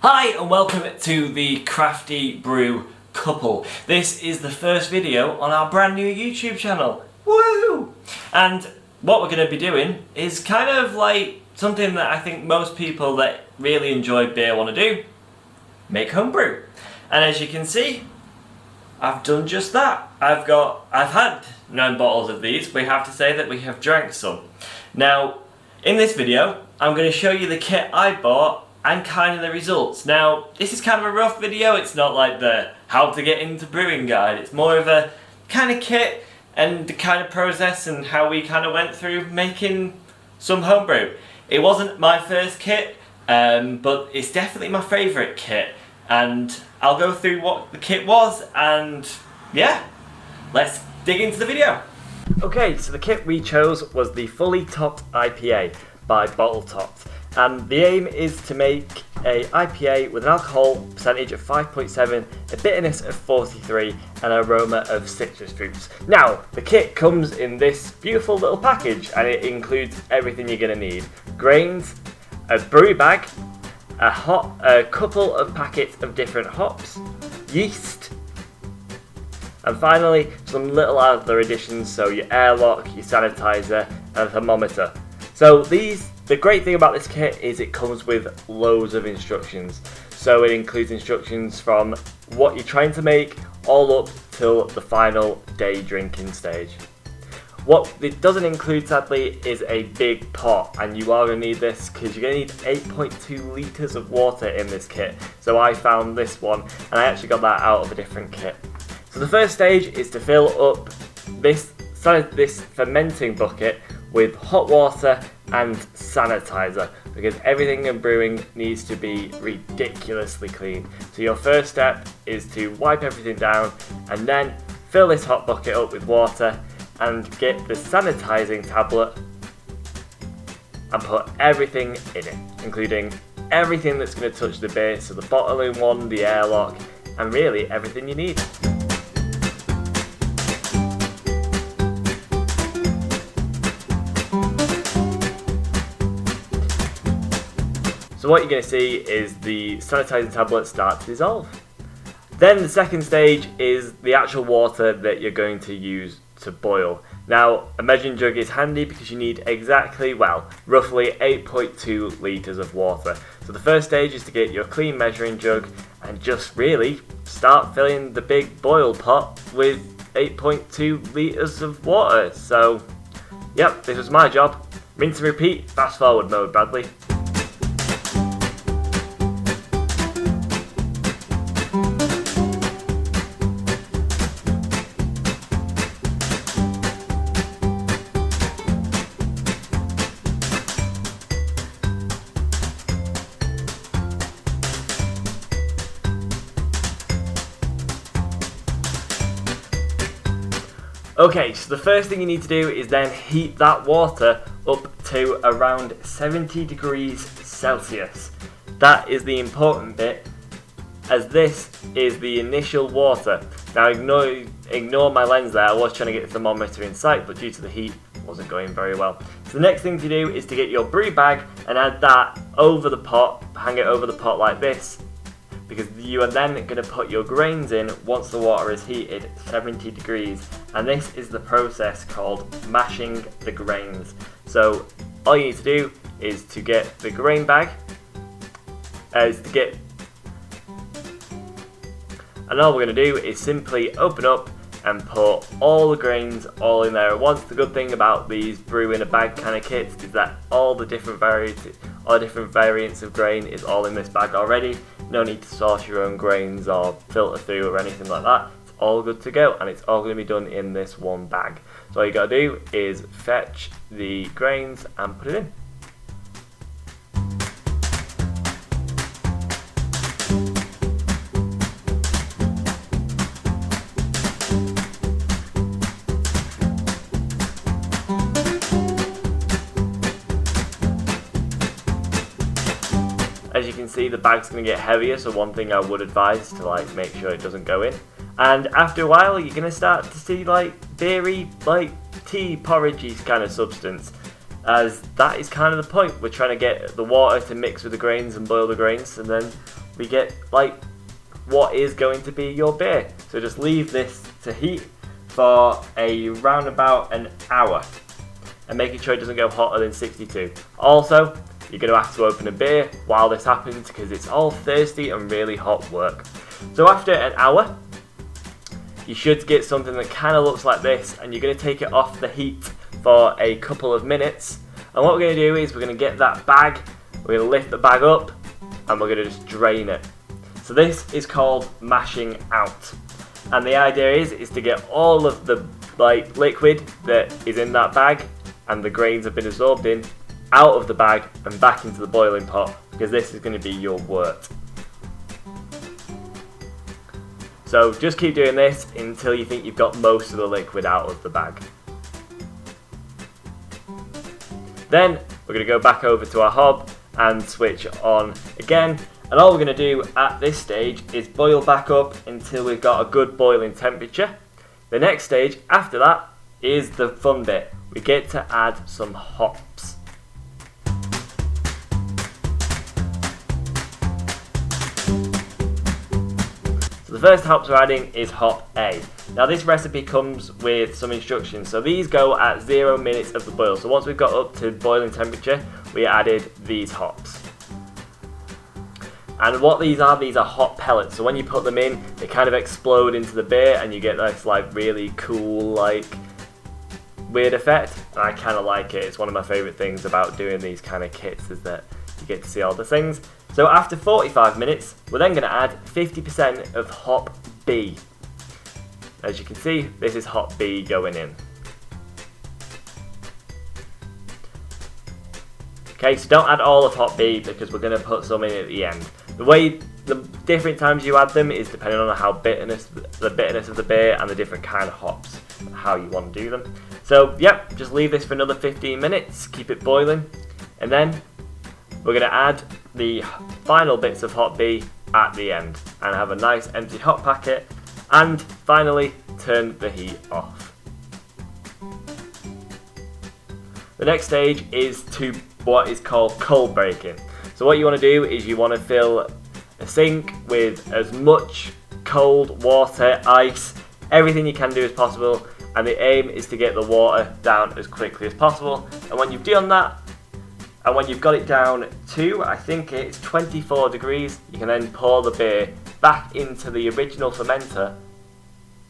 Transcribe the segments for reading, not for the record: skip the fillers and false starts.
Hi and welcome to the Crafty Brew couple. This is the first video on our brand new YouTube channel. Woo! And what we're going to be doing is kind of like something that I think most people that really enjoy beer want to do. Make homebrew. And as you can see, I've done just that. I've had 9 bottles of these. We have to say that we have drank some. Now, in this video, I'm going to show you the kit I bought and kind of the results. Now, this is kind of a rough video. It's not like the how to get into brewing guide. It's more of a kind of kit and the kind of process and how we kind of went through making some homebrew. It wasn't my first kit, but it's definitely my favourite kit. And I'll go through what the kit was and yeah, let's dig into the video. Okay, so the kit we chose was the fully topped IPA by Bottle Topped. And the aim is to make a IPA with an alcohol percentage of 5.7, a bitterness of 43, and an aroma of citrus fruits. Now, the kit comes in this beautiful little package and it includes everything you're going to need. Grains, a brew bag, a couple of packets of different hops, yeast, and finally some little other additions, so your airlock, your sanitizer, and a thermometer. So the great thing about this kit is it comes with loads of instructions. So it includes instructions from what you're trying to make all up till the final day drinking stage. What it doesn't include, sadly, is a big pot, and you are going to need this because you're going to need 8.2 litres of water in this kit. So I found this one and I actually got that out of a different kit. So the first stage is to fill up this fermenting bucket with hot water and sanitizer, because everything in brewing needs to be ridiculously clean. So your first step is to wipe everything down and then fill this hot bucket up with water and get the sanitizing tablet and put everything in it, including everything that's going to touch the beer, so the bottling one, the airlock, and really everything you need. So what you're going to see is the sanitizing tablet start to dissolve. Then the second stage is the actual water that you're going to use to boil. Now, a measuring jug is handy because you need roughly 8.2 litres of water. So the first stage is to get your clean measuring jug and just really start filling the big boil pot with 8.2 litres of water. So, yep, this was my job. Rinse and repeat, fast forward mode, Bradley. Okay, so the first thing you need to do is then heat that water up to around 70 degrees Celsius. That is the important bit, as this is the initial water. Now ignore my lens there, I was trying to get the thermometer in sight, but due to the heat, it wasn't going very well. So the next thing to do is to get your brew bag and add that over the pot, hang it over the pot like this, because you are then going to put your grains in once the water is heated 70 degrees, and this is the process called mashing the grains. So all you need to do is to get the grain bag, and all we're going to do is simply open up and put all the grains all in there at once. The good thing about these brew in a bag kind of kits is that all the different variants of grain is all in this bag already. No need to source your own grains or filter through or anything like that. It's all good to go, and it's all going to be done in this one bag. So all you got to do is fetch the grains and put it in. As you can see, the bag's going to get heavier, so one thing I would advise is to make sure it doesn't go in. And after a while, you're going to start to see beery, tea, porridgey kind of substance. as that is kind of the point. We're trying to get the water to mix with the grains and boil the grains, and then we get like what is going to be your beer. So just leave this to heat for around about an hour, and making sure it doesn't go hotter than 62. Also, you're going to have to open a beer while this happens because it's all thirsty and really hot work. So after an hour, you should get something that kind of looks like this, and you're going to take it off the heat for a couple of minutes. And what we're going to do is we're going to get that bag, we're going to lift the bag up, and we're going to just drain it. So this is called mashing out. And the idea is to get all of the liquid that is in that bag and the grains have been absorbed in out of the bag and back into the boiling pot, because this is going to be your wort. So just keep doing this until you think you've got most of the liquid out of the bag. Then we're going to go back over to our hob and switch on again. And all we're going to do at this stage is boil back up until we've got a good boiling temperature. The next stage after that is the fun bit. We get to add some hops. So the first hops we're adding is hop A. Now this recipe comes with some instructions. So these go at 0 minutes of the boil. So once we've got up to boiling temperature, we added these hops. And what these are hop pellets. So when you put them in, they kind of explode into the beer and you get this like really cool, like weird effect. And I kind of like it. It's one of my favorite things about doing these kind of kits, is that you get to see all the things. So after 45 minutes, we're then going to add 50% of hop B. As you can see, this is hop B going in. Okay, so don't add all of hop B because we're going to put some in at the end. The different times you add them is depending on the bitterness of the beer and the different kind of hops, and how you want to do them. So yep, just leave this for another 15 minutes, keep it boiling, and then we're going to add the final bits of hop B at the end and have a nice empty hop packet, and finally turn the heat off. The next stage is to what is called cold breaking. So what you want to do is you want to fill a sink with as much cold water, ice, everything you can do as possible, and the aim is to get the water down as quickly as possible. And when you've done that, and when you've got it down to, I think it's 24 degrees, you can then pour the beer back into the original fermenter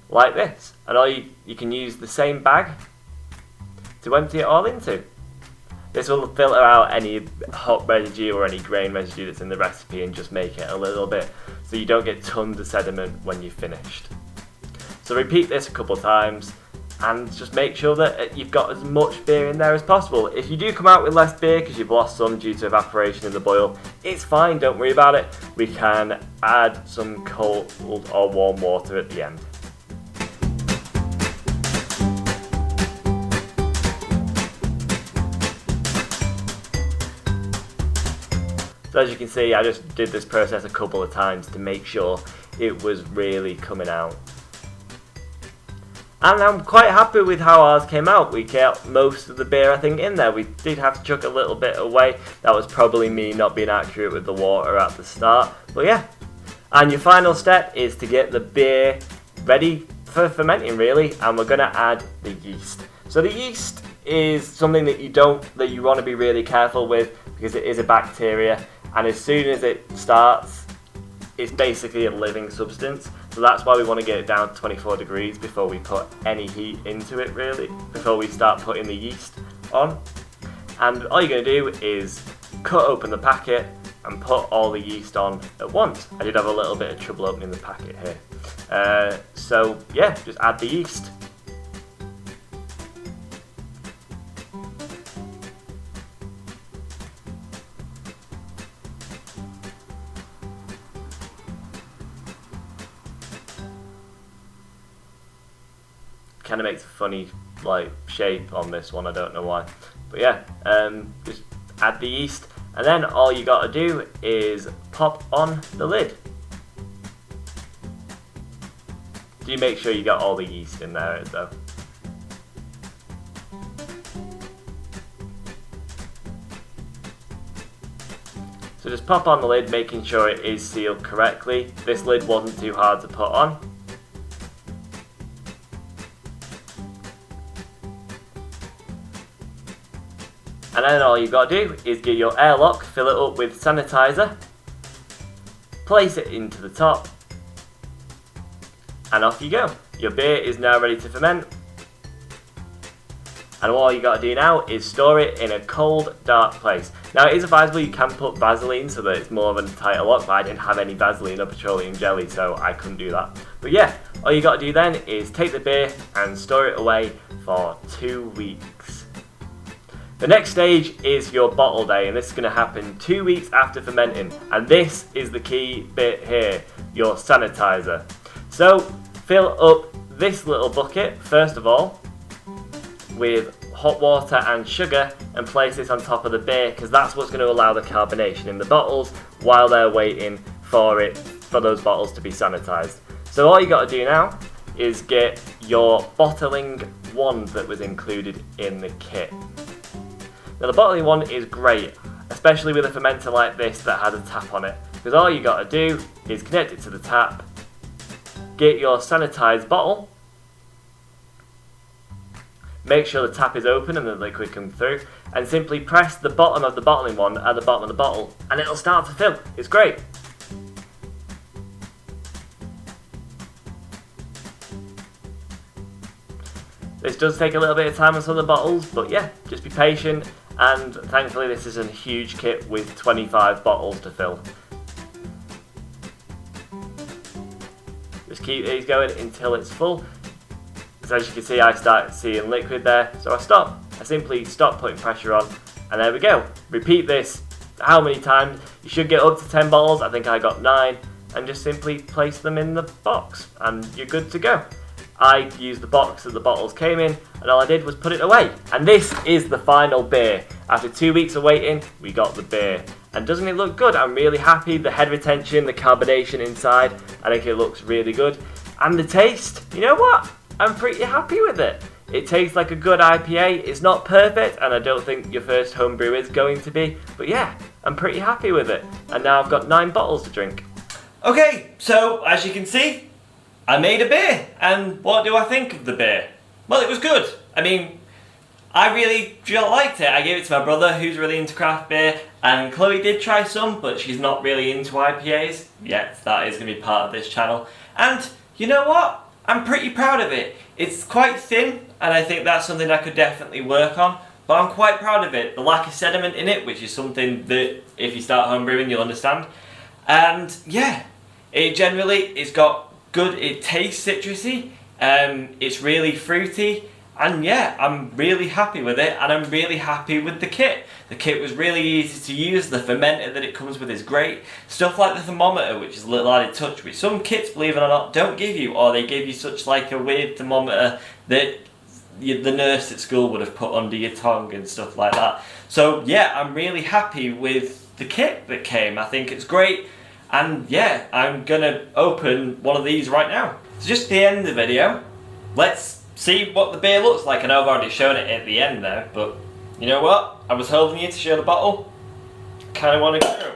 like this. And you can use the same bag to empty it all into. This will filter out any hop residue or any grain residue that's in the recipe and just make it a little bit so you don't get tons of sediment when you've finished. So repeat this a couple of times and just make sure that you've got as much beer in there as possible. If you do come out with less beer because you've lost some due to evaporation in the boil, it's fine, don't worry about it. We can add some cold or warm water at the end. So as you can see, I just did this process a couple of times to make sure it was really coming out. And I'm quite happy with how ours came out. We got most of the beer, I think, in there. We did have to chuck a little bit away. That was probably me not being accurate with the water at the start. But yeah. And your final step is to get the beer ready for fermenting, really. And we're going to add the yeast. So the yeast is something that you want to be really careful with because it is a bacteria. And as soon as it starts, it's basically a living substance. So that's why we want to get it down to 24 degrees before we put any heat into it, really, before we start putting the yeast on. And all you're going to do is cut open the packet and put all the yeast on at once. I did have a little bit of trouble opening the packet here. So yeah, just add the yeast. Kind of makes a funny shape on this one, I don't know why, but yeah, just add the yeast, and then all you got to do is pop on the lid. Do make sure you got all the yeast in there though. So just pop on the lid, making sure it is sealed correctly. This lid wasn't too hard to put on. And then all you've got to do is get your airlock, fill it up with sanitizer, place it into the top, and off you go. Your beer is now ready to ferment. And all you got to do now is store it in a cold, dark place. Now it is advisable you can put Vaseline so that it's more of a tighter lock, but I didn't have any Vaseline or petroleum jelly, so I couldn't do that. But yeah, all you got to do then is take the beer and store it away for 2 weeks. The next stage is your bottle day, and this is going to happen 2 weeks after fermenting. And this is the key bit here, your sanitizer. So fill up this little bucket, first of all, with hot water and sugar, and place this on top of the beer, because that's what's going to allow the carbonation in the bottles while they're waiting for those bottles to be sanitized. So all you got to do now is get your bottling wand that was included in the kit. Now the bottling wand is great, especially with a fermenter like this that has a tap on it, because all you got to do is connect it to the tap, get your sanitized bottle, make sure the tap is open and the liquid comes through, and simply press the bottom of the bottling wand at the bottom of the bottle and it'll start to fill. It's great. This does take a little bit of time on some of the bottles, but yeah, just be patient, and thankfully this is a huge kit with 25 bottles to fill. Just keep these going until it's full. So as you can see, I start seeing liquid there, so I stop. I simply stop putting pressure on, and there we go. Repeat this how many times? You should get up to 10 bottles, I think I got 9, and just simply place them in the box, and you're good to go. I used the box that the bottles came in, and all I did was put it away. And this is the final beer. After 2 weeks of waiting, we got the beer. And doesn't it look good? I'm really happy. The head retention, the carbonation inside, I think it looks really good. And the taste, you know what? I'm pretty happy with it. It tastes like a good IPA. It's not perfect, and I don't think your first homebrew is going to be. But yeah, I'm pretty happy with it. And now I've got 9 bottles to drink. Okay, so as you can see, I made a beer, and what do I think of the beer? Well, it was good. I mean, I really liked it. I gave it to my brother, who's really into craft beer, and Chloe did try some, but she's not really into IPAs yet. That is going to be part of this channel. And you know what? I'm pretty proud of it. It's quite thin, and I think that's something I could definitely work on, but I'm quite proud of it. The lack of sediment in it, which is something that if you start homebrewing, you'll understand. And yeah, it's got good, it tastes citrusy, it's really fruity, and yeah, I'm really happy with it, and I'm really happy with the kit. The kit was really easy to use, the fermenter that it comes with is great. Stuff like the thermometer, which is a little added touch, which some kits, believe it or not, don't give you, or they give you such like a weird thermometer that the nurse at school would have put under your tongue and stuff like that. So yeah, I'm really happy with the kit that came. I think it's great. And yeah, I'm gonna open one of these right now. So just the end of the video, let's see what the beer looks like. I know I've already shown it at the end there, but you know what? I was holding you to show the bottle. Kinda wanna go.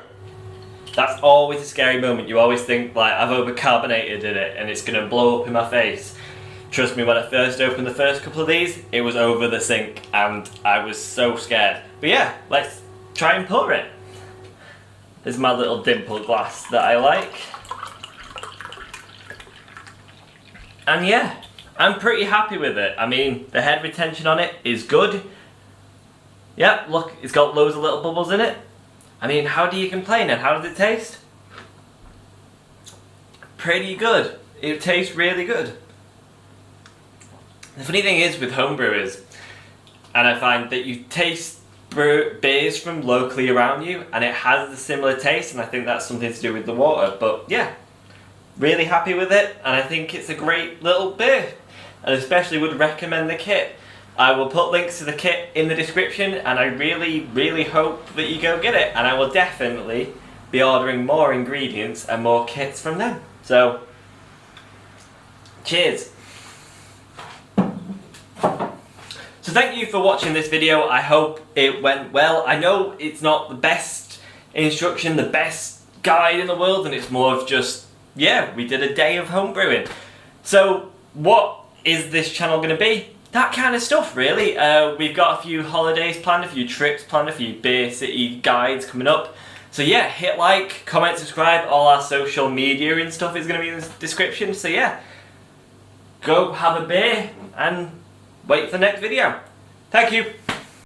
That's always a scary moment. You always think like I've overcarbonated in it and it's gonna blow up in my face. Trust me, when I first opened the first couple of these, it was over the sink and I was so scared. But yeah, let's try and pour it. This is my little dimple glass that I like. And yeah, I'm pretty happy with it. I mean, the head retention on it is good. Yeah, look, it's got loads of little bubbles in it. I mean, how do you complain, and how does it taste? Pretty good. It tastes really good. The funny thing is with homebrewers, and I find that you taste beers from locally around you and it has a similar taste, and I think that's something to do with the water. But yeah, really happy with it, and I think it's a great little beer, and especially would recommend the kit. I will put links to the kit in the description, and I really hope that you go get it, and I will definitely be ordering more ingredients and more kits from them. So cheers. So thank you for watching this video. I hope it went well. I know it's not the best instruction, the best guide in the world, and it's more of just, yeah, we did a day of home brewing. So what is this channel going to be? That kind of stuff, really. We've got a few holidays planned, a few trips planned, a few Beer City guides coming up. So yeah, hit like, comment, subscribe. All our social media and stuff is going to be in the description. So yeah, go have a beer and wait for the next video. Thank you.